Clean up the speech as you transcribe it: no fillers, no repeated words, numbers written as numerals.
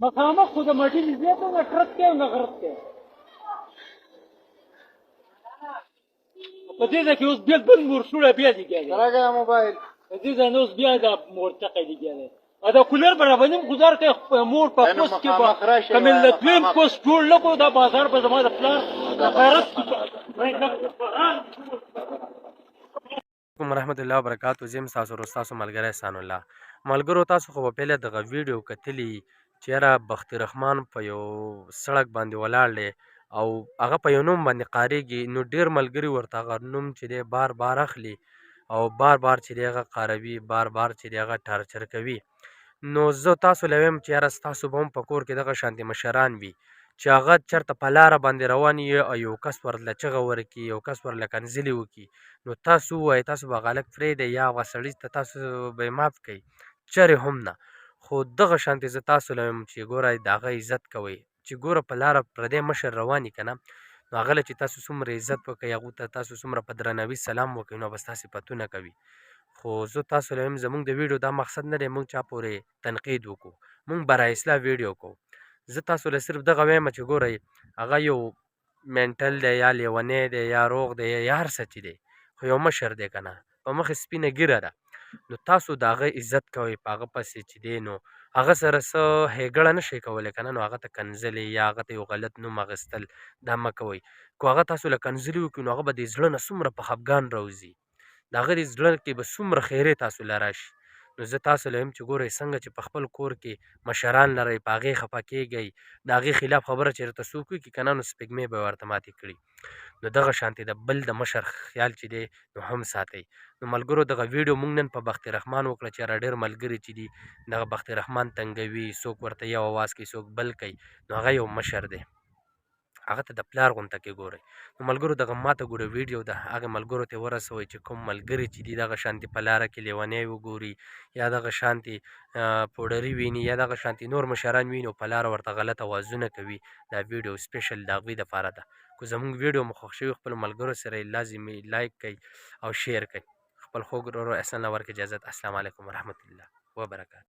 مخامخ خو د مټي نږدې ته نفرت کوي او نغرت کوي. په دې ځای کې اوس بل مورچوړه بیا لګیا دی. موبایل په دې ځای نه اوس بیا دا مورچقه لګیا دی. دا کولر به راباندې هم ګزار کوي. مور په پوست کې به که ملتویم پوست جوړ نه کړو دا بازار به زما د پلار د غیرت ورحمت الله وبرکاتو. زم تاسو ورستاسو ملګری احسان الله. ملګرو تاسو خو په پیله دغه ویډیو کتلی چې یاره بخت رحمان په یو سړک باندې ولاړ دی او هغه په یو نوم باندې قاریږي، نو ډیر ملګري ورته هغه نوم چې دی بار بار اخلي او بار بار چې دی هغه قاروي، بار بار چې دی هغه ټارچر کوي. نو زه تاسو له ویم چې یاره ستاسو به هم په کور کې دغه شانتې مشران وي چې هغه چېرته په لاره باندې روان وي او یو کس ورله چغه ورکړي، یو کس ورله کنځلې وکړي، نو تاسو ووایئ تاسو به هغه هلک پرېږدئ یا هغه سړي ته تاسو به یې معاف کوئ؟ چرې هم نه. خو دغه شانتې زه تاسو له ویم چې ګوره د هغه عزت کوئ، چې ګوره په لاره پردی مشر روان وي که نه، نو هغه له چې تاسو څومره عزت وکئ، هغو ته تاسو څومره په درناوي سلام وکئ، نو به ستا صفتونه کوي. خو زه تاسو له ویم زموږ د ویډیو دا مقصد نه دی موږ چا پورې تنقید وکړو، موږ برای اصلاح ویډیو کوو. زه تاسو له صرف دغه وایم چې ګورئ هغه یو مینټل دی یا لیونی دی یا روغ دی یا هر څه چې دی، خو یو مشر دی که نه، په مخ یې سپینه ږیره ده، نو تاسو د هغه عزت کوئ، په هغه پسې چې دی نو هغه سره څه ښېګړه نه شئ کولی که نه، نو هغه ته کنځلې یا هغه ته یو غلط نوم اخیستل دا مه کوئ. که هغه تاسو له کنځلې وکړي نو هغه به د زړه نه څومره په خفګان راوځي، د هغه د زړه کې به څومره خیرې تاسو له راشي. نو زه تاسو له ویم چې ګورئ څنګه چې په خپل کور کې مشران لرئ په هغې خفه کېږئ، د هغې خلاف خبره چېرته څوک وکړي که نه نو سپېږمې به یې ورته ماتې کړي. نو دغه شانتې د بل د مشر خیال چې دی نو هم ساتئ. نو ملګرو دغه ویډیو موږ نن په بخت رحمان وکړه چې یاره ډېر ملګري چې دي دغه بخت رحمان تنګوي، څوک ورته یو اواز کوي څوک بل کوي، نو هغه یو مشر دی، هغه ته د پلار غونته کې ګورئ. نو ملګرو دغه ماته ګوره ویډیو ده هغه ملګرو ته یې ورسوئ چې کوم ملګري چې دي دغه شانتې په لاره کې لیونی وګوري یا دغه شانتې پوډري ویني یا دغه شانتې نور مشران ویني او په لاره ورته غلط اوازونه کوي، دا ویډیو سپیشل د هغوی دپاره ده. که زموږ ویډیو مو خوښ شوي خپلو ملګرو سره یې لازمي لایک کوئ او شیر کوئ. خپل خوږ ورور احسان الله ورکړي اجازت. السلام علیکم ورحمت الله وبرکاتو.